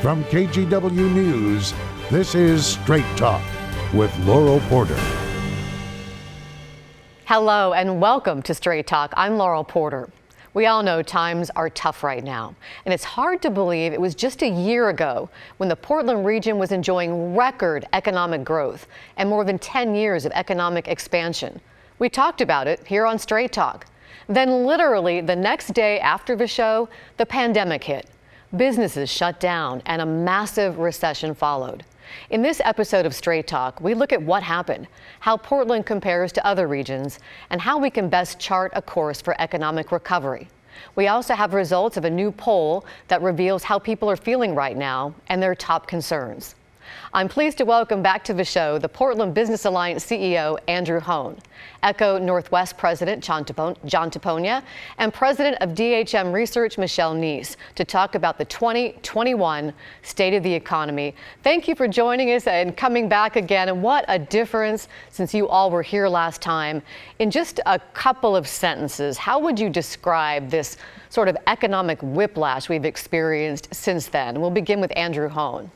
From KGW News, this is Straight Talk with Laurel Porter. Hello and welcome to Straight Talk. I'm Laurel Porter. We all know times are tough right now, and it's hard to believe it was just a year ago when the Portland region was enjoying record economic growth and more than 10 years of economic expansion. We talked about it here on Straight Talk. Then literally the next day after the show, the pandemic hit. Businesses shut down and a massive recession followed. In this episode of Straight Talk, we look at what happened, how Portland compares to other regions, and how we can best chart a course for economic recovery. We also have results of a new poll that reveals how people are feeling right now and their top concerns. I'm pleased to welcome back to the show the Portland Business Alliance CEO, Andrew Hoan, ECONorthwest President John Tapogna, and President of DHM Research, Michelle Neiss, to talk about the 2021 State of the Economy. Thank you for joining us and coming back again. And what a difference since you all were here last time. In just a couple of sentences, how would you describe this sort of economic whiplash we've experienced since then? We'll begin with Andrew Hoan.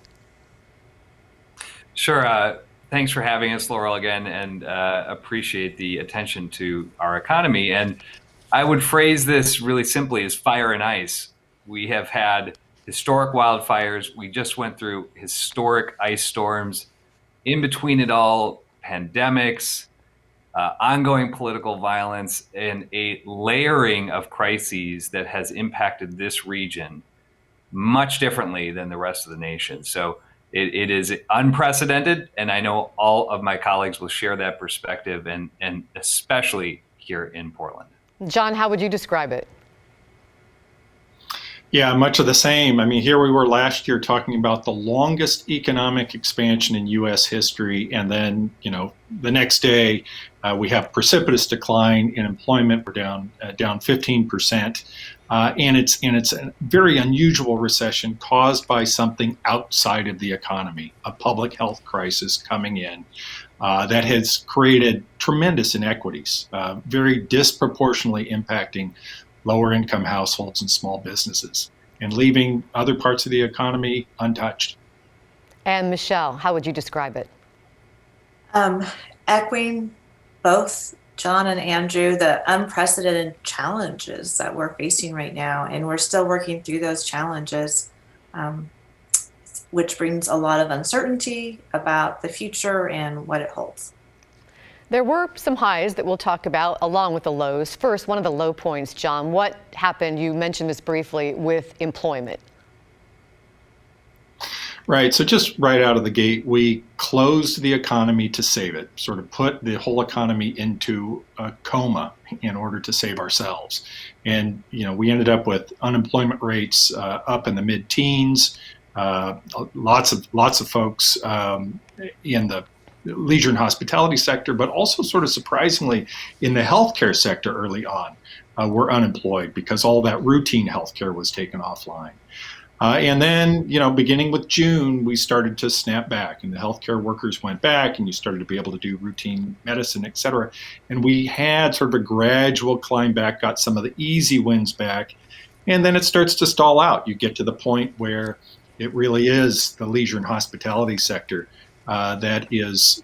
Sure. Thanks for having us, Laurel, again, and appreciate the attention to our economy. And I would phrase this really simply as fire and ice. We have had historic wildfires. We just went through historic ice storms. In between it all, pandemics, ongoing political violence, and a layering of crises that has impacted this region much differently than the rest of the nation. So it is unprecedented, and I know all of my colleagues will share that perspective, and especially here in Portland. John, how would you describe it? Yeah, much of the same. I mean, here we were last year talking about the longest economic expansion in U.S. history, and then, the next day we have precipitous decline in employment. We're down 15%. And it's a very unusual recession caused by something outside of the economy, a public health crisis coming in that has created tremendous inequities, very disproportionately impacting lower income households and small businesses, and leaving other parts of the economy untouched. And Michelle, how would you describe it? Echoing both John and Andrew, the unprecedented challenges that we're facing right now, and we're still working through those challenges, which brings a lot of uncertainty about the future and what it holds. There were some highs that we'll talk about along with the lows. First, one of the low points, John, what happened, you mentioned this briefly, with employment? Right. So just right out of the gate, we closed the economy to save it, sort of put the whole economy into a coma in order to save ourselves. And, we ended up with unemployment rates up in the mid-teens, lots of folks in the leisure and hospitality sector, but also sort of surprisingly in the healthcare sector early on were unemployed because all that routine healthcare was taken offline. And then, beginning with June, we started to snap back, and the healthcare workers went back, and you started to be able to do routine medicine, et cetera. And we had sort of a gradual climb back, got some of the easy wins back, and then it starts to stall out. You get to the point where it really is the leisure and hospitality sector that is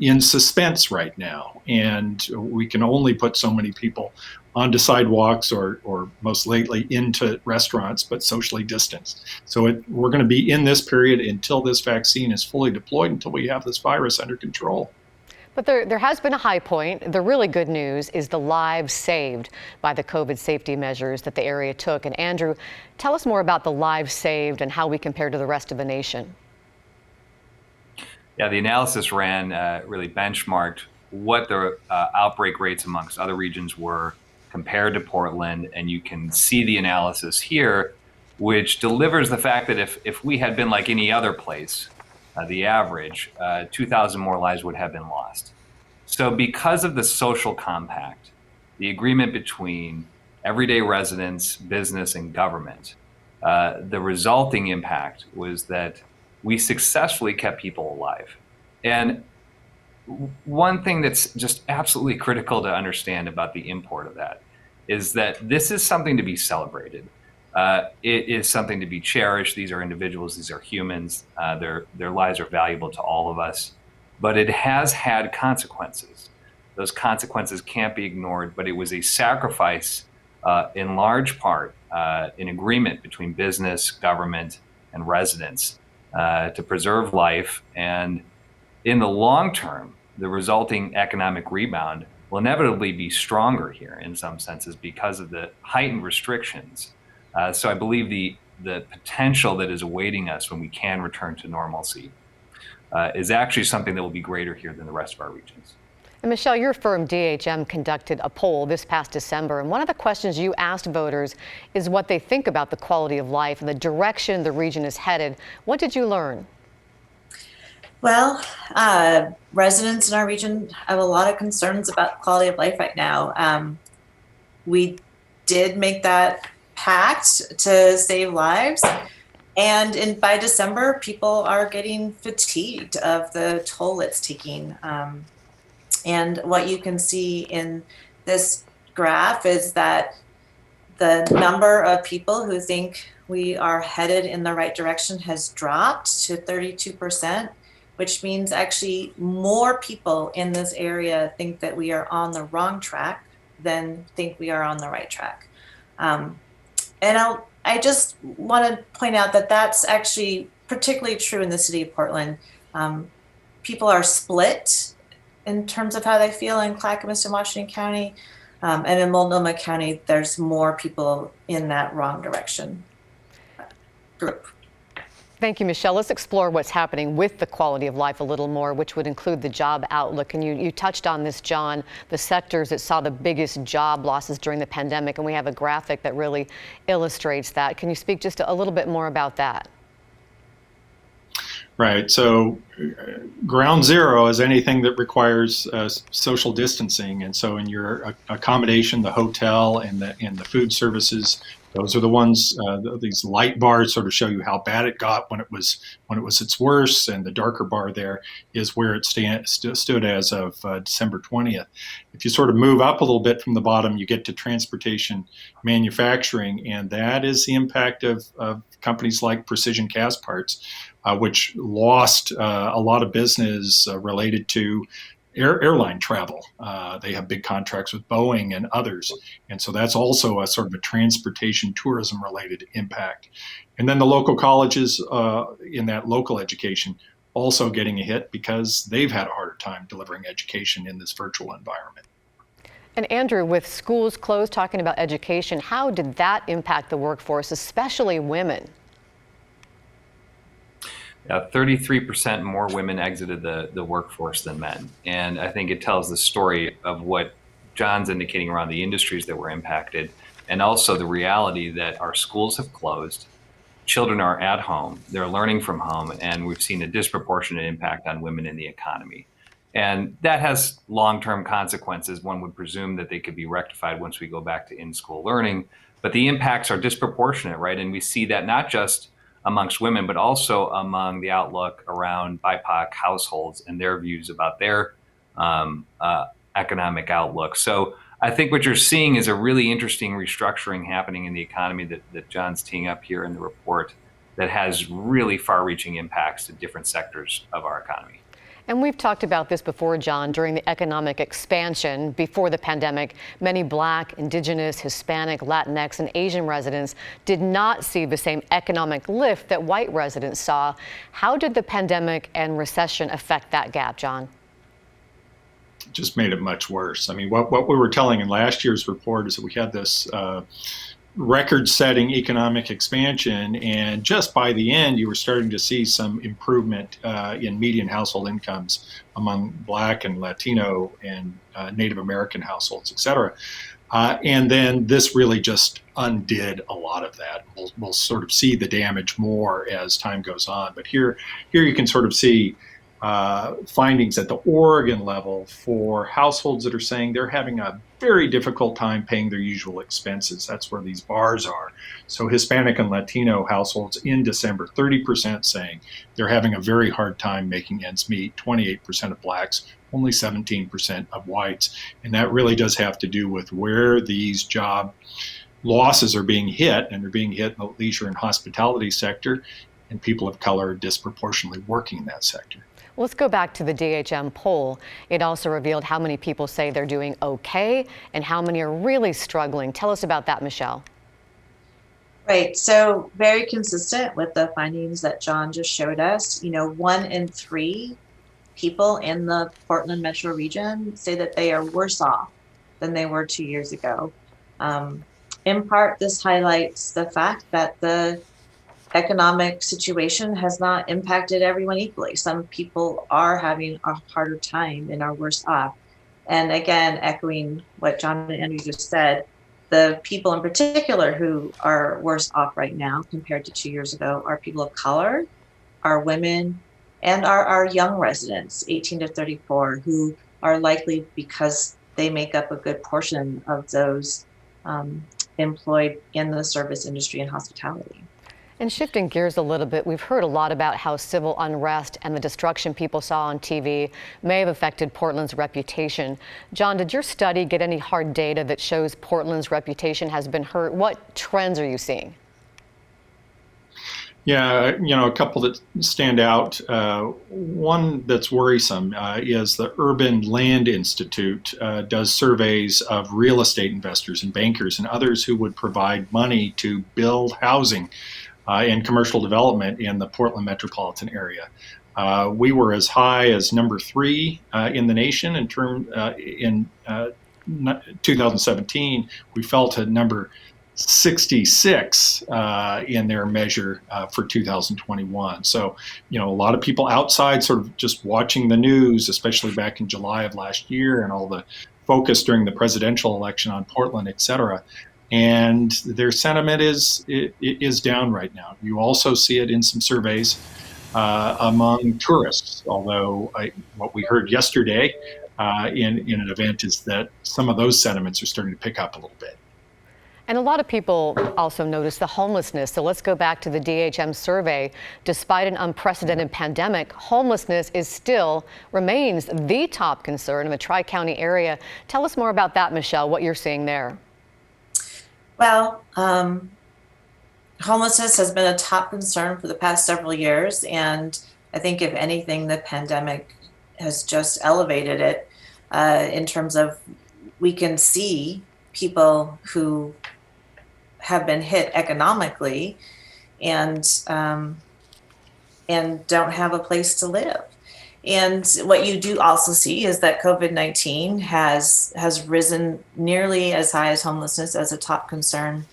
in suspense right now. And we can only put so many people onto sidewalks or most lately into restaurants, but socially distanced. So we're going to be in this period until this vaccine is fully deployed, until we have this virus under control. But there has been a high point. The really good news is the lives saved by the COVID safety measures that the area took. And Andrew, tell us more about the lives saved and how we compare to the rest of the nation. Yeah, the analysis ran really benchmarked what the outbreak rates amongst other regions were compared to Portland, and you can see the analysis here, which delivers the fact that if we had been like any other place, the average, 2,000 more lives would have been lost. So because of the social compact, the agreement between everyday residents, business, and government, the resulting impact was that we successfully kept people alive. And one thing that's just absolutely critical to understand about the import of that is that this is something to be celebrated. it is something to be cherished. These are individuals, these are humans. Their lives are valuable to all of us, but it has had consequences. Those consequences can't be ignored, but it was a sacrifice in large part in agreement between business, government, and residents to preserve life. And in the long term, the resulting economic rebound will inevitably be stronger here in some senses because of the heightened restrictions. So I believe the potential that is awaiting us when we can return to normalcy is actually something that will be greater here than the rest of our regions. And Michelle, your firm DHM conducted a poll this past December, and one of the questions you asked voters is what they think about the quality of life and the direction the region is headed. What did you learn? Well, residents in our region have a lot of concerns about quality of life right now. We did make that pact to save lives, and by December, people are getting fatigued of the toll it's taking. And what you can see in this graph is that the number of people who think we are headed in the right direction has dropped to 32%, which means actually more people in this area think that we are on the wrong track than think we are on the right track. And I just want to point out that that's actually particularly true in the city of Portland. People are split in terms of how they feel in Clackamas and Washington County. And in Multnomah County, there's more people in that wrong direction group. Thank you, Michelle. Let's explore what's happening with the quality of life a little more, which would include the job outlook. And you touched on this, John, the sectors that saw the biggest job losses during the pandemic. And we have a graphic that really illustrates that. Can you speak just a little bit more about that? Right. So ground zero is anything that requires social distancing. And so in your accommodation, the hotel and the food services, those are the ones, these light bars sort of show you how bad it got when it was its worst. And the darker bar there is where it stood as of December 20th. If you sort of move up a little bit from the bottom, you get to transportation manufacturing. And that is the impact of companies like Precision Cast Parts, which lost a lot of business related to airline travel. They have big contracts with Boeing and others. And so that's also a sort of a transportation tourism related impact. And then the local colleges in that local education also getting a hit because they've had a harder time delivering education in this virtual environment. And Andrew, with schools closed, talking about education, how did that impact the workforce, especially women? 33% more women exited the workforce than men. And I think it tells the story of what John's indicating around the industries that were impacted, and also the reality that our schools have closed, children are at home, they're learning from home, and we've seen a disproportionate impact on women in the economy. And that has long-term consequences. One would presume that they could be rectified once we go back to in-school learning, but the impacts are disproportionate, right? And we see that not just amongst women, but also among the outlook around BIPOC households and their views about their economic outlook. So I think what you're seeing is a really interesting restructuring happening in the economy that John's teeing up here in the report that has really far-reaching impacts to different sectors of our economy. And we've talked about this before, John. During the economic expansion before the pandemic, many Black, Indigenous, Hispanic, Latinx, and Asian residents did not see the same economic lift that white residents saw. How did the pandemic and recession affect that gap, John? Just made it much worse. I mean, what we were telling in last year's report is that we had this record-setting economic expansion, and just by the end, you were starting to see some improvement in median household incomes among Black and Latino and Native American households, et cetera. And then this really just undid a lot of that. We'll sort of see the damage more as time goes on. But here you can sort of see findings at the Oregon level for households that are saying they're having a very difficult time paying their usual expenses. That's where these bars are. So Hispanic and Latino households in December, 30% saying they're having a very hard time making ends meet, 28% of Blacks, only 17% of whites. And that really does have to do with where these job losses are being hit, and they're being hit in the leisure and hospitality sector, and people of color are disproportionately working in that sector. Let's go back to the DHM poll. It also revealed how many people say they're doing okay and how many are really struggling. Tell us about that, Michelle. Right. So very consistent with the findings that John just showed us. 1 in 3 people in the Portland metro region say that they are worse off than they were 2 years ago. In part, this highlights the fact that the economic situation has not impacted everyone equally. Some people are having a harder time and are worse off. And again, echoing what John and Andrew just said, the people in particular who are worse off right now compared to 2 years ago are people of color, are women, and our young residents, 18 to 34, who are likely, because they make up a good portion of those employed in the service industry and hospitality. And shifting gears a little bit, we've heard a lot about how civil unrest and the destruction people saw on TV may have affected Portland's reputation. John, did your study get any hard data that shows Portland's reputation has been hurt? What trends are you seeing? Yeah, a couple that stand out. One that's worrisome is the Urban Land Institute does surveys of real estate investors and bankers and others who would provide money to build housing and commercial development in the Portland metropolitan area. We were as high as number 3 in the nation in 2017. We fell to number 66 in their measure for 2021. So, a lot of people outside sort of just watching the news, especially back in July of last year and all the focus during the presidential election on Portland, et cetera. And their sentiment is down right now. You also see it in some surveys among tourists, although what we heard yesterday in an event is that some of those sentiments are starting to pick up a little bit. And a lot of people also notice the homelessness. So let's go back to the DHM survey. Despite an unprecedented pandemic, homelessness remains the top concern in the Tri-County area. Tell us more about that, Michelle, what you're seeing there. Well, homelessness has been a top concern for the past several years. And I think, if anything, the pandemic has just elevated it in terms of we can see people who have been hit economically and don't have a place to live. And what you do also see is that COVID-19 has risen nearly as high as homelessness as a top concern.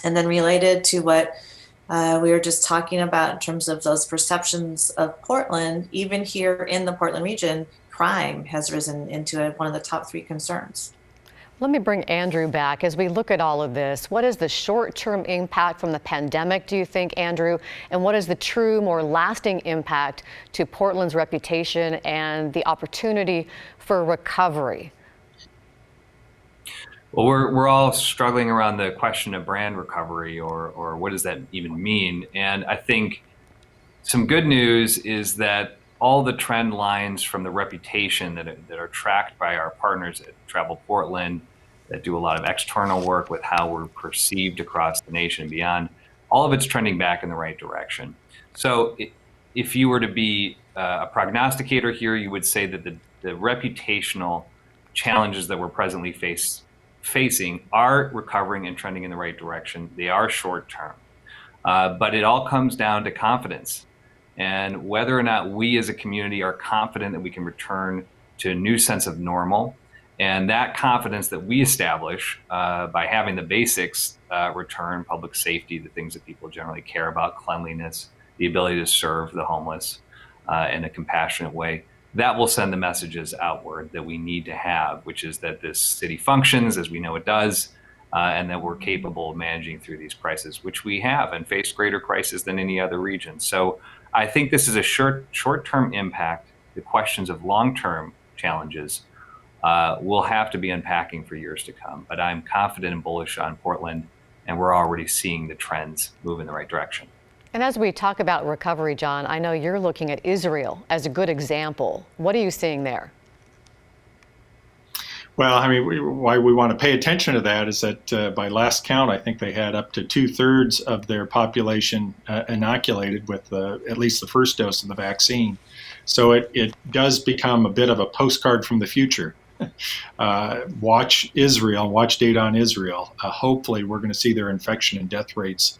And then related to what we were just talking about in terms of those perceptions of Portland, even here in the Portland region, crime has risen into one of the top 3 concerns. Let me bring Andrew back. As we look at all of this, what is the short-term impact from the pandemic, do you think, Andrew? And what is the true, more lasting impact to Portland's reputation and the opportunity for recovery? Well, we're all struggling around the question of brand recovery, or what does that even mean? And I think some good news is that all the trend lines from the reputation that are tracked by our partners at Travel Portland, that do a lot of external work with how we're perceived across the nation and beyond, all of it's trending back in the right direction. So if you were to be a prognosticator here, you would say that the reputational challenges that we're presently facing are recovering and trending in the right direction. They are short term, but it all comes down to confidence. And whether or not we as a community are confident that we can return to a new sense of normal, and that confidence that we establish by having the basics return, public safety, the things that people generally care about, cleanliness, the ability to serve the homeless in a compassionate way, that will send the messages outward that we need to have, which is that this city functions as we know it does, and that we're capable of managing through these crises, which we have, and face greater crises than any other region. So I think this is a short-term impact. The questions of long-term challenges we'll have to be unpacking for years to come. But I'm confident and bullish on Portland, and we're already seeing the trends move in the right direction. And as we talk about recovery, John, I know you're looking at Israel as a good example. What are you seeing there? Well, I mean, why we want to pay attention to that is that by last count, I think they had up to 2/3 of their population inoculated with at least the first dose of the vaccine. So it does become a bit of a postcard from the future. Watch Israel, watch data on Israel. Hopefully, we're going to see their infection and death rates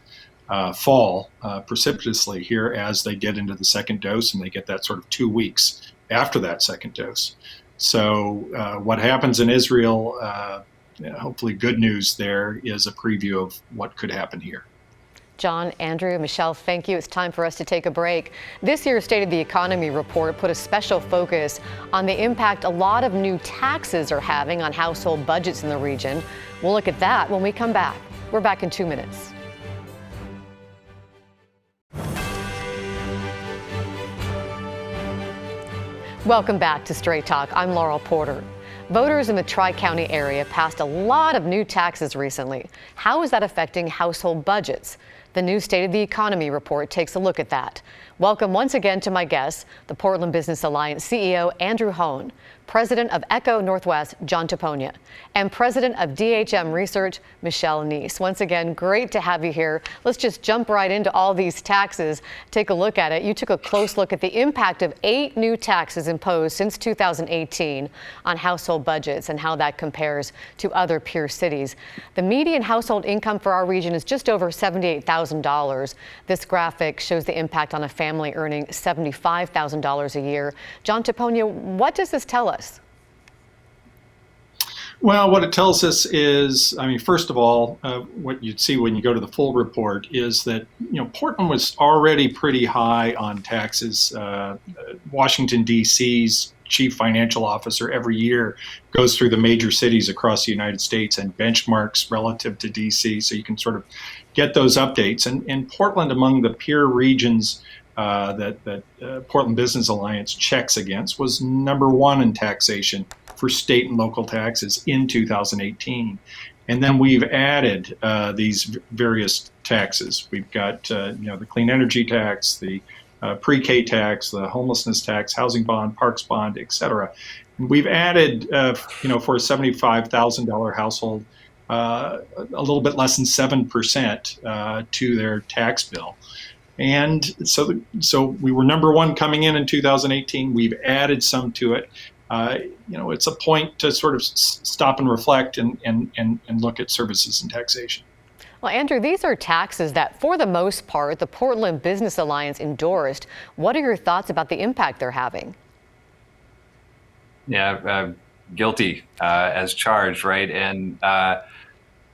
fall precipitously here as they get into the second dose and they get that sort of 2 weeks after that second dose. So what happens in Israel, hopefully good news there, is a preview of what could happen here. John, Andrew, Michelle, thank you. It's time for us to take a break. This year's State of the Economy report put a special focus on the impact a lot of new taxes are having on household budgets in the region. We'll look at that when we come back. We're back in 2 minutes. Welcome back to Straight Talk. I'm Laurel Porter. Voters in the Tri-County area passed a lot of new taxes recently. How is that affecting household budgets? The new State of the Economy report takes a look at that. Welcome once again to my guests, the Portland Business Alliance CEO Andrew Hoan, President of ECONorthwest John Tapogna, and President of DHM Research Michelle Neiss. Once again, great to have you here. Let's just jump right into all these taxes. Take a look at it. You took a close look at the impact of 8 new taxes imposed since 2018 on household budgets and how that compares to other peer cities. The median household income for our region is just over $78,000. This graphic shows the impact on a family earning $75,000 a year. John Tapogna, what does this tell us? Well, what it tells us is, I mean, first of all, what you'd see when you go to the full report is that, Portland was already pretty high on taxes. Washington, D.C.'s chief financial officer every year goes through the major cities across the United States and benchmarks relative to D.C., so you can sort of get those updates. And Portland, among the peer regions that Portland Business Alliance checks against, was number 1 in taxation for state and local taxes in 2018. And then we've added these various taxes. We've got the clean energy tax, the pre-K tax, the homelessness tax, housing bond, parks bond, et cetera. And we've added, for a $75,000 household, a little bit less than 7% to their tax bill. And so we were number 1 coming in 2018. We've added some to it. It's a point to sort of stop and reflect and look at services and taxation. Well, Andrew, these are taxes that, for the most part, the Portland Business Alliance endorsed. What are your thoughts about the impact they're having? Yeah, guilty as charged, right? And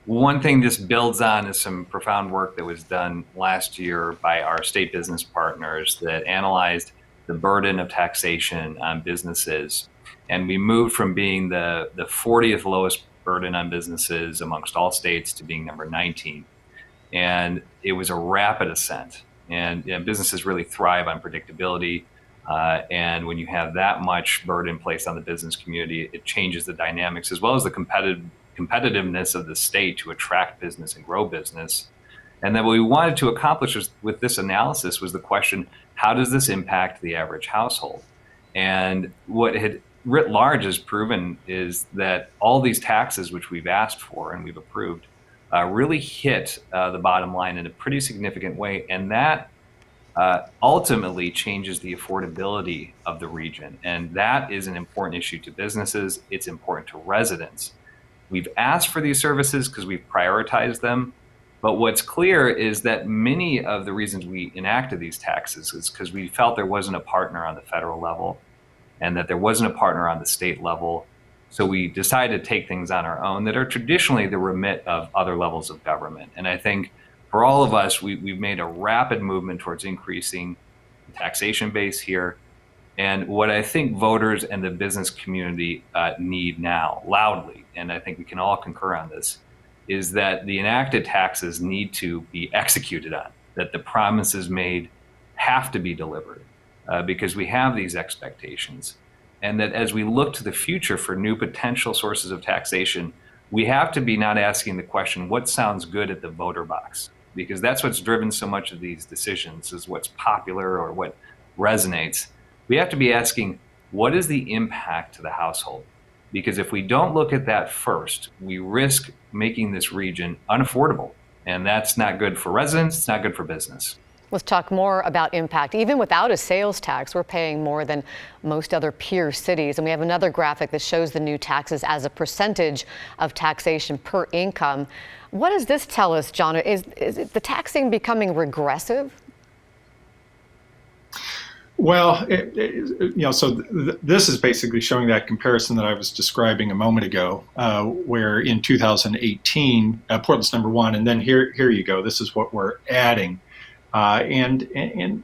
one thing this builds on is some profound work that was done last year by our state business partners that analyzed the burden of taxation on businesses. And we moved from being the 40th lowest burden on businesses amongst all states to being number 19. And it was a rapid ascent. And businesses really thrive on predictability. And when you have that much burden placed on the business community, it changes the dynamics as well as the competitiveness of the state to attract business and grow business. And then what we wanted to accomplish with this analysis was the question, how does this impact the average household? And what had writ large is proven is that all these taxes which we've asked for and we've approved really hit the bottom line in a pretty significant way. And that ultimately changes the affordability of the region. And that is an important issue to businesses. It's important to residents. We've asked for these services because we've prioritized them. But what's clear is that many of the reasons we enacted these taxes is because we felt there wasn't a partner on the federal level and that there wasn't a partner on the state level. So we decided to take things on our own that are traditionally the remit of other levels of government. And I think for all of us, we've made a rapid movement towards increasing the taxation base here. And what I think voters and the business community need now, loudly, and I think we can all concur on this, is that the enacted taxes need to be executed on, that the promises made have to be delivered because we have these expectations. And that as we look to the future for new potential sources of taxation, we have to be not asking the question, what sounds good at the voter box? Because that's what's driven so much of these decisions, is what's popular or what resonates. We have to be asking, what is the impact to the household? Because if we don't look at that first, we risk making this region unaffordable. And that's not good for residents, it's not good for business. Let's talk more about impact. Even without a sales tax, we're paying more than most other peer cities. And we have another graphic that shows the new taxes as a percentage of taxation per income. What does this tell us, John? Is the taxing becoming regressive? Well, this is basically showing that comparison that I was describing a moment ago, where in 2018, Portland's number one, and then here you go. This is what we're adding, and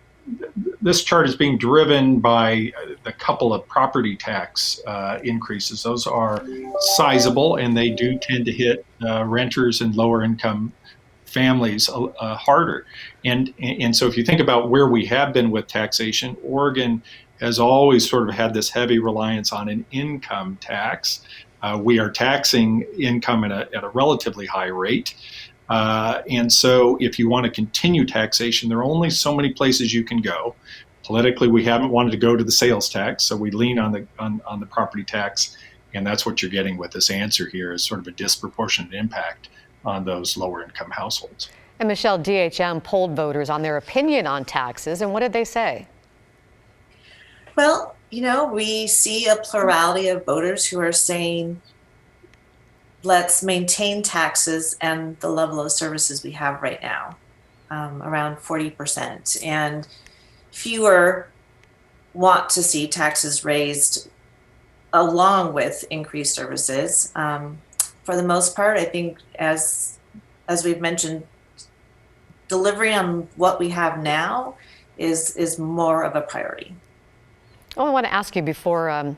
this chart is being driven by a couple of property tax increases. Those are sizable, and they do tend to hit renters and lower income families harder. And so if you think about where we have been with taxation, Oregon has always sort of had this heavy reliance on an income tax. We are taxing income at a relatively high rate. And so if you want to continue taxation, there are only so many places you can go. Politically, we haven't wanted to go to the sales tax, so we lean on the property tax, and that's what you're getting with this answer here, is sort of a disproportionate impact on those lower income households. And Michelle, DHM polled voters on their opinion on taxes, and what did they say? Well, we see a plurality of voters who are saying, let's maintain taxes and the level of services we have right now, around 40%. And fewer want to see taxes raised along with increased services. For the most part, I think, as we've mentioned, delivering on what we have now is more of a priority. Oh, I want to ask you before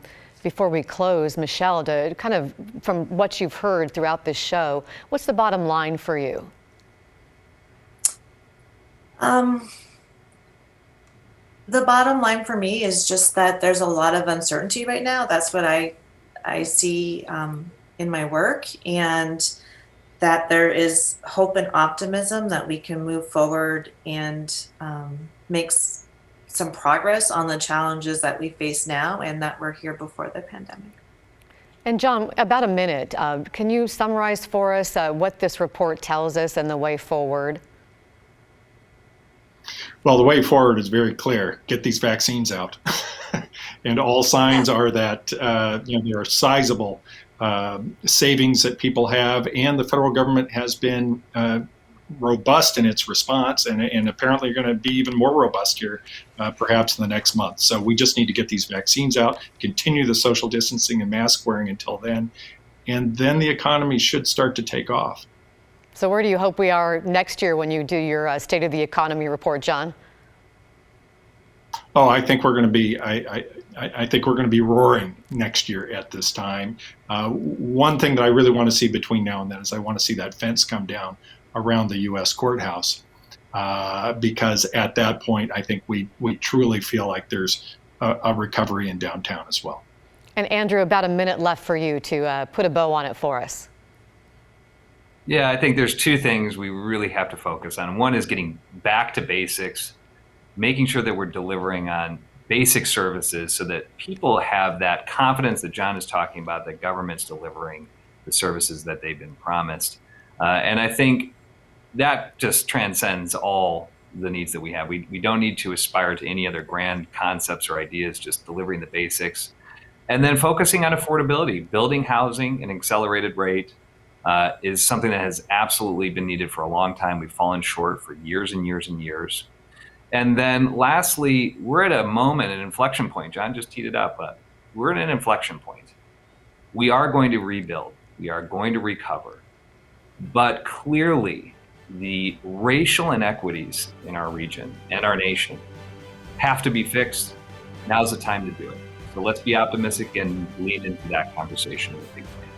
we close, Michelle, to kind of, from what you've heard throughout this show, what's the bottom line for you? The bottom line for me is just that there's a lot of uncertainty right now. That's what I see in my work, and that there is hope and optimism that we can move forward and make some progress on the challenges that we face now and that were here before the pandemic. And John, about a minute, can you summarize for us what this report tells us and the way forward? Well, the way forward is very clear. Get these vaccines out. And all signs are that there are sizable savings that people have, and the federal government has been robust in its response, and apparently going to be even more robust here, perhaps in the next month. So we just need to get these vaccines out, continue the social distancing and mask wearing until then, and then the economy should start to take off. So where do you hope we are next year when you do your State of the Economy report, John? Oh, I think we're going to be. I think we're going to be roaring next year at this time. One thing that I really want to see between now and then is I want to see that fence come down around the U.S. courthouse, because at that point, I think we truly feel like there's a recovery in downtown as well. And Andrew, about a minute left for you to put a bow on it for us. Yeah, I think there's two things we really have to focus on. One is getting back to basics, making sure that we're delivering on basic services so that people have that confidence that John is talking about, that government's delivering the services that they've been promised. And I think that just transcends all the needs that we have. We don't need to aspire to any other grand concepts or ideas, just delivering the basics. And then focusing on affordability. Building housing at an accelerated rate is something that has absolutely been needed for a long time. We've fallen short for years and years and years. And then lastly, we're at a moment, an inflection point. John just teed it up, but we're at an inflection point. We are going to rebuild. We are going to recover. But clearly, the racial inequities in our region and our nation have to be fixed. Now's the time to do it. So let's be optimistic and lead into that conversation with big plan.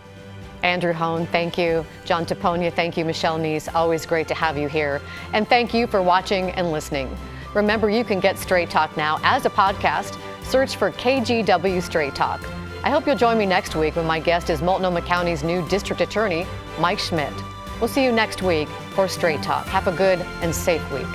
Andrew Hoan, thank you. John Tapogna, thank you. Michelle Neiss, always great to have you here. And thank you for watching and listening. Remember, you can get Straight Talk now as a podcast. Search for KGW Straight Talk. I hope you'll join me next week when my guest is Multnomah County's new district attorney, Mike Schmidt. We'll see you next week for Straight Talk. Have a good and safe week.